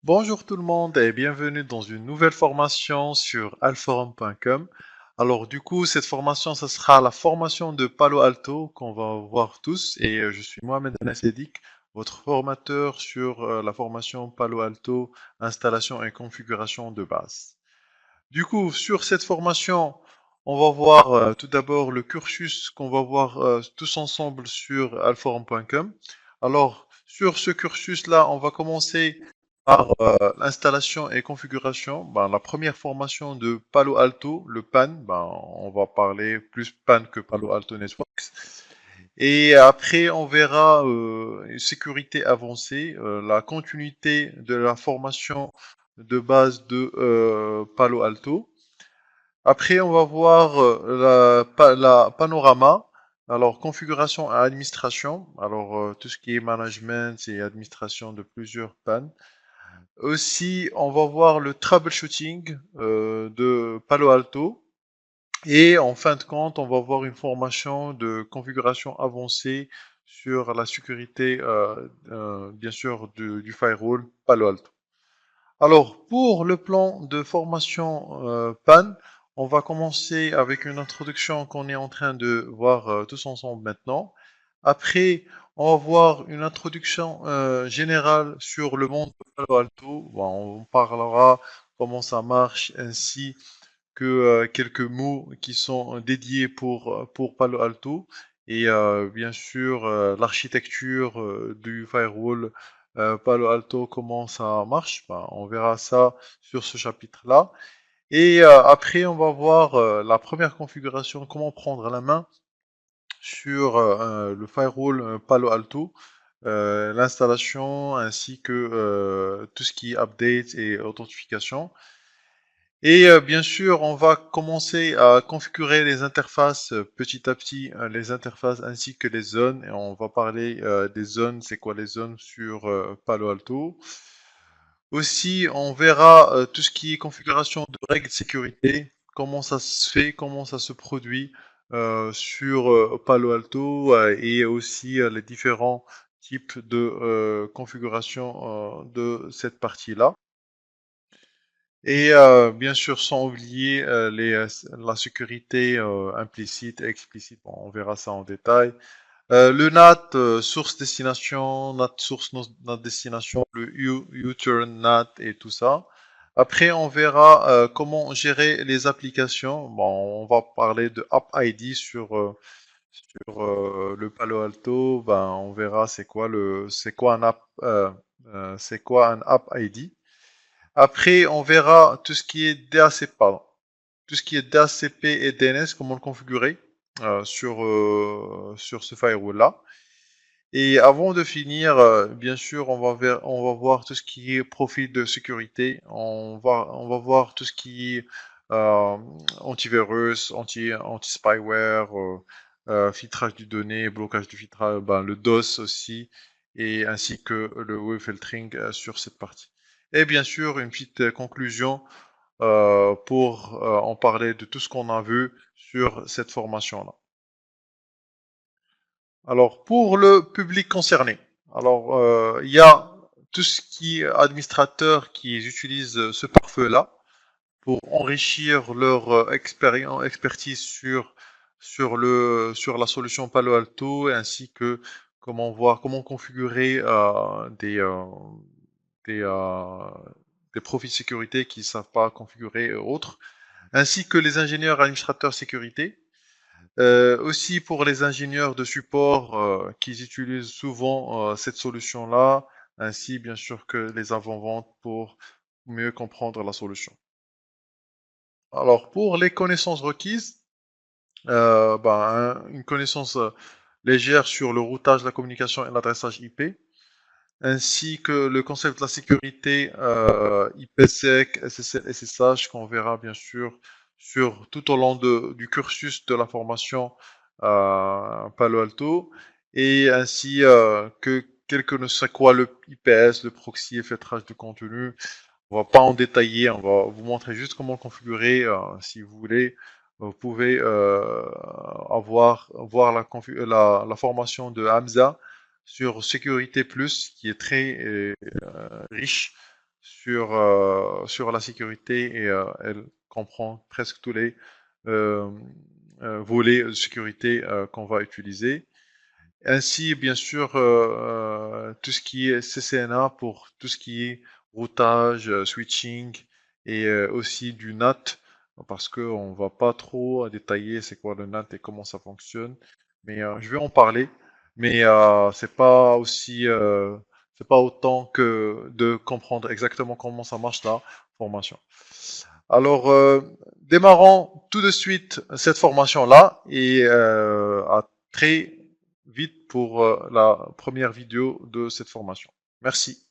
Bonjour tout le monde et bienvenue dans une nouvelle formation sur alforum.com. Alors du coup, cette formation, ce sera la formation de Palo Alto qu'on va voir tous et je suis Mohamed Anassedik, votre formateur sur la formation Palo Alto, installation et configuration de base. Du coup, sur cette formation, on va voir tout d'abord le cursus qu'on va voir tous ensemble sur alforum.com. Alors, sur ce cursus-là, on va commencer par l'installation et configuration. Ben, la première formation de Palo Alto, le PAN, ben, on va parler plus PAN que Palo Alto Networks. Et après, on verra une sécurité avancée, la continuité de la formation de base de Palo Alto. Après, on va voir la panorama. Alors, configuration et administration. Alors, tout ce qui est management et administration de plusieurs pannes. Aussi, on va voir le troubleshooting de Palo Alto. Et en fin de compte, on va voir une formation de configuration avancée sur la sécurité, bien sûr, du firewall Palo Alto. Alors, pour le plan de formation PAN, on va commencer avec une introduction qu'on est en train de voir tous ensemble maintenant. Après, on va voir une introduction générale sur le monde de Palo Alto. Bon, on parlera comment ça marche ainsi que quelques mots qui sont dédiés pour Palo Alto et bien sûr l'architecture du firewall Palo Alto, comment ça marche. Ben, on verra ça sur ce chapitre-là. Et après, on va voir la première configuration, comment prendre la main sur le firewall Palo Alto, l'installation ainsi que tout ce qui est update et authentification. Et bien sûr, on va commencer à configurer les interfaces petit à petit, les interfaces ainsi que les zones. Et on va parler des zones, c'est quoi les zones sur Palo Alto. Aussi, on verra tout ce qui est configuration de règles de sécurité, comment ça se fait, comment ça se produit sur Palo Alto et aussi les différents types de configuration de cette partie-là. Et bien sûr, sans oublier la sécurité implicite et explicite. Bon, on verra ça en détail. Le NAT, source destination, NAT source NAT destination, le U-turn NAT et tout ça. Après, on verra comment gérer les applications. Bon, on va parler de App ID sur le Palo Alto. Ben, on verra c'est quoi un app, c'est quoi un App ID. Après, on verra tout ce qui est DHCP, pardon. Tout ce qui est DHCP et DNS, comment le configurer sur ce firewall-là. Et avant de finir, bien sûr, on va voir tout ce qui est profil de sécurité. On va voir tout ce qui est antivirus, anti-spyware, filtrage du données, blocage du filtrage, ben, le DOS aussi, et ainsi que le web filtering sur cette partie. Et bien sûr, une petite conclusion pour en parler de tout ce qu'on a vu sur cette formation-là. Alors, pour le public concerné, alors il y a tout ce qui est administrateur qui utilisent ce pare-feu-là pour enrichir leur expertise sur la solution Palo Alto ainsi que comment voir, comment configurer des, euh, des profils de sécurité qui ne savent pas configurer et autres, ainsi que les ingénieurs administrateurs sécurité. Aussi pour les ingénieurs de support qui utilisent souvent cette solution-là, ainsi bien sûr que les avant-ventes pour mieux comprendre la solution. Alors pour les connaissances requises, une connaissance légère sur le routage, la communication et l'adressage IP, ainsi que le concept de la sécurité IPsec, SSL, SSH qu'on verra bien sûr sur tout au long du cursus de la formation Palo Alto, et ainsi que quelques ne sait quoi le IPS, le proxy et filtrage de contenu. On va pas en détailler, on va vous montrer juste comment le configurer si vous voulez. Vous pouvez voir la formation de Hamza sur Sécurité Plus, qui est très riche sur la sécurité et elle comprend presque tous les euh, volets de sécurité qu'on va utiliser. Ainsi, bien sûr, tout ce qui est CCNA pour tout ce qui est routage, switching et aussi du NAT, parce qu'on va pas trop détailler c'est quoi le NAT et comment ça fonctionne, mais je vais en parler, mais c'est pas autant que de comprendre exactement comment ça marche la formation. Alors, démarrons tout de suite cette formation-là et à très vite pour la première vidéo de cette formation. Merci.